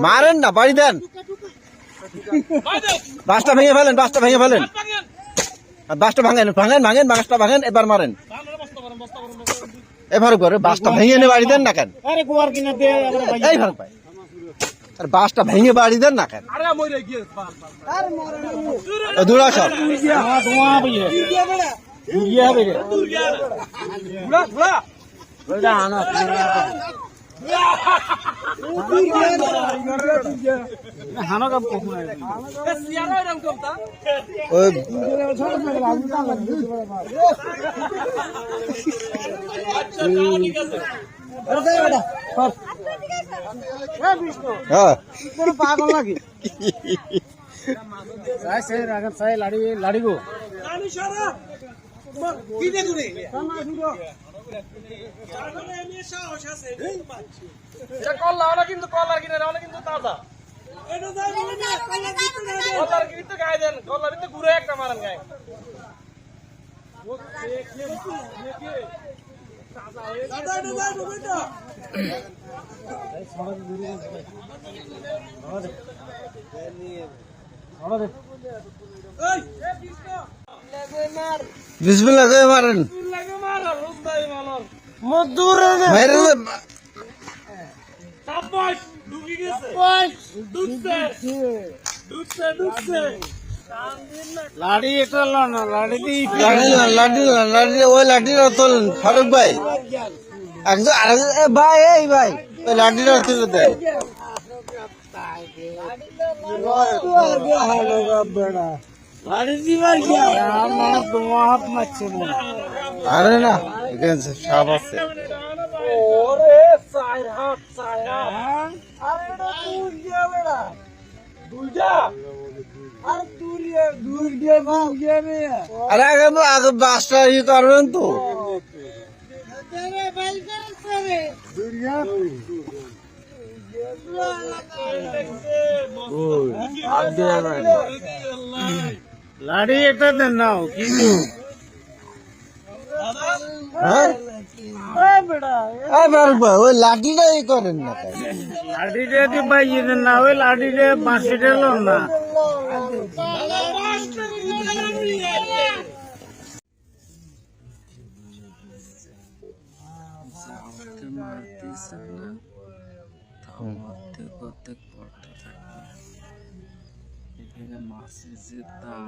মারেন না, বাড়ি দেন। বাসটা ভেঙে ফেলেন, বাসটা ভেঙে ফেলেন, বাসটা ভাঙেন, ভাঙেন ভাঙেন, বাসটা ভাঙেন, এবার মারেন। এবার করে বাসটা ভেঙে এনে বাড়ি দেন না কেন? এই ভাগ ভাই, আর বাসটা ভেঙে বাড়ি দেন না কেন? দূরা সব পাগল নাকি? লাড়িগো কিন্তু কলার কিনে কিন্তু তাজা কলার কিন্তু গায়ে দেন, কলার কিন্তু ঘুরে একটা মারেন গায়ে। বিসমিল্লাহ করে মারেন। লাঠি এটা না, লাঠি ওই লাঠিটা তোলেন ফারুক ভাই, একজন ভাই, এই ভাই ওই লাঠিটা তুলে দেয়। আরে না, এখানে সাপ আছে। আরে আগে বাসটা ই করবেন তো। লাড়ি এটা দেন নাও কিন্তু ওই লাঠিটা ই করেন না, লাঠিটা বাইয়ে দেন না, ওই লাঠিটা বাঁশিটা না। মাছের যে দাম